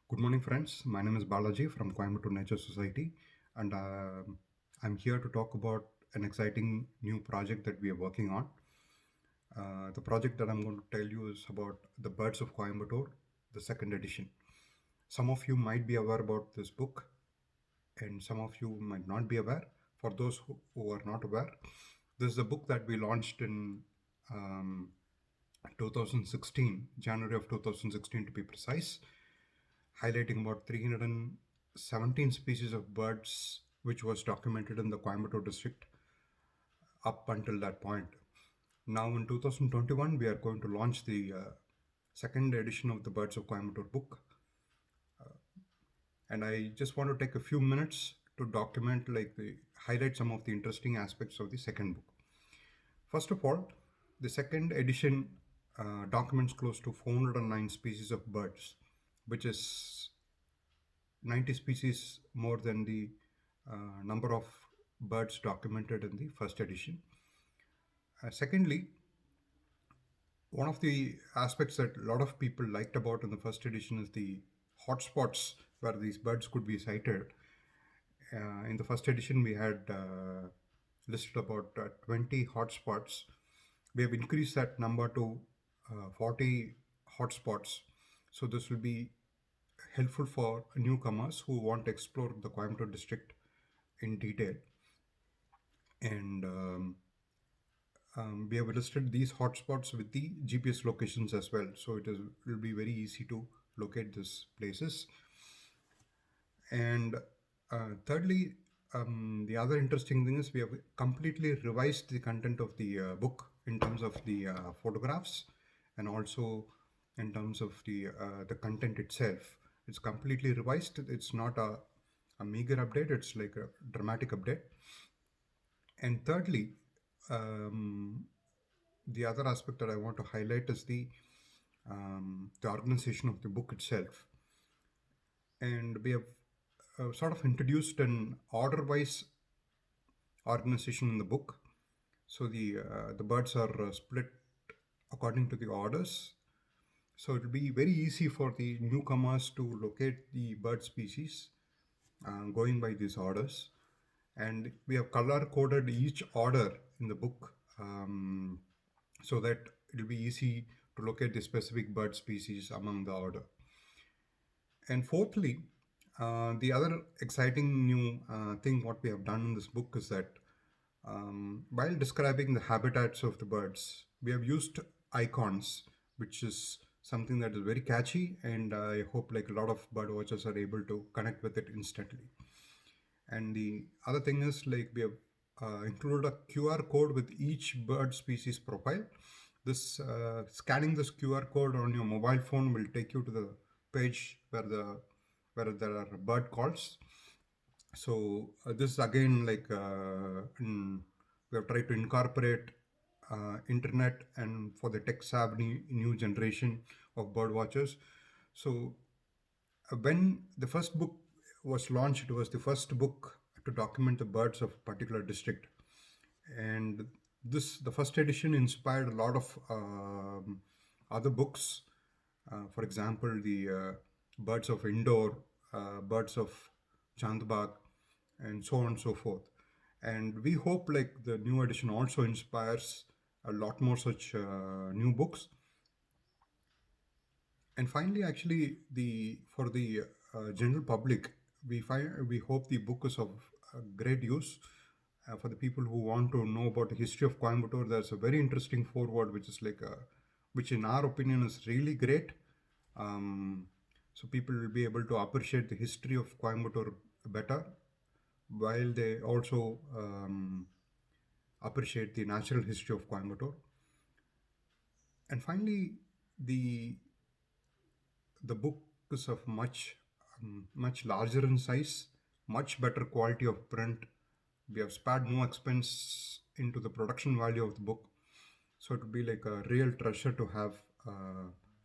Good morning, friends. My name is Balaji from Coimbatore Nature Society, and I'm here to talk about an exciting new project that we are working on. The project that I'm going to tell you is about the Birds of Coimbatore, the second edition. Some of you might be aware about this book, and some of you might not be aware. For those who are not aware, this is a book that we launched in um, 2016, January of 2016 to be precise, highlighting about 317 species of birds which was documented in the Coimbatore district up until that point. Now in 2021 we are going to launch the second edition of the Birds of Coimbatore book, and I just want to take a few minutes to document, like, the highlight some of the interesting aspects of the second book. First of all, the second edition documents close to 409 species of birds, which is 90 species more than the number of birds documented in the first edition. Secondly, one of the aspects that a lot of people liked about in the first edition is the hotspots where these birds could be sighted. In the first edition, we had listed about 20 hotspots. We have increased that number to 40 hotspots. So this will be helpful for newcomers who want to explore the Coimbatore district in detail. And we have listed these hotspots with the GPS locations as well. So it will be very easy to locate these places. And thirdly, the other interesting thing is we have completely revised the content of the book in terms of the photographs, and also in terms of the content itself. It's completely revised. It's not a meager update. It's like a dramatic update. And thirdly, um, the other aspect that I want to highlight is the organization of the book itself. And we have sort of introduced an order-wise organization in the book. So the birds are split according to the orders. So it will be very easy for the newcomers to locate the bird species going by these orders. And we have color coded each order in the book, so that it will be easy to locate the specific bird species among the order. And fourthly, the other exciting new thing what we have done in this book is that while describing the habitats of the birds, we have used icons, which is something that is very catchy, and I hope like a lot of bird watchers are able to connect with it instantly. And the other thing is, like, we have included a QR code with each bird species profile. This scanning this QR code on your mobile phone will take you to the page where there are bird calls. So this is again like we have tried to incorporate internet and for the tech savvy new generation of bird watchers. So when the first book was launched, it was the first book to document the birds of a particular district, and the first edition inspired a lot of other books. For example, the birds of Indore, birds of Chandbag, and so on and so forth. And we hope like the new edition also inspires a lot more such new books. And finally, actually, the for the general public, we hope the book is of great use for the people who want to know about the history of Coimbatore. There's a very interesting foreword, which is like which in our opinion is really great. Um, so people will be able to appreciate the history of Coimbatore better, while they also appreciate the natural history of Coimbatore. And finally, the the book is of much larger in size, much better quality of print. We have spared no expense into the production value of the book, so it would be like a real treasure to have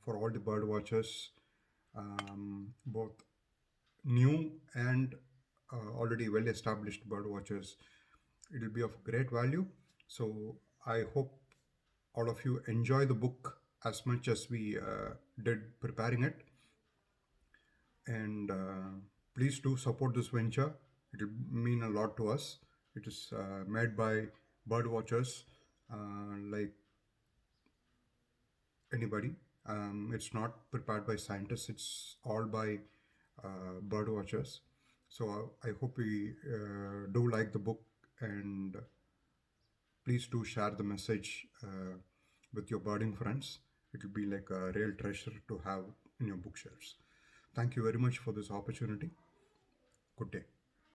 for all the bird watchers, both new and already well established bird watchers. It will be of great value. So I hope all of you enjoy the book as much as we did preparing it. And please do support this venture. It will mean a lot to us. It is made by bird watchers like anybody. It's not prepared by scientists. It's all by bird watchers. So I hope we do like the book, and please do share the message with your birding friends. It will be like a real treasure to have in your bookshelves. Thank you very much for this opportunity. Good day.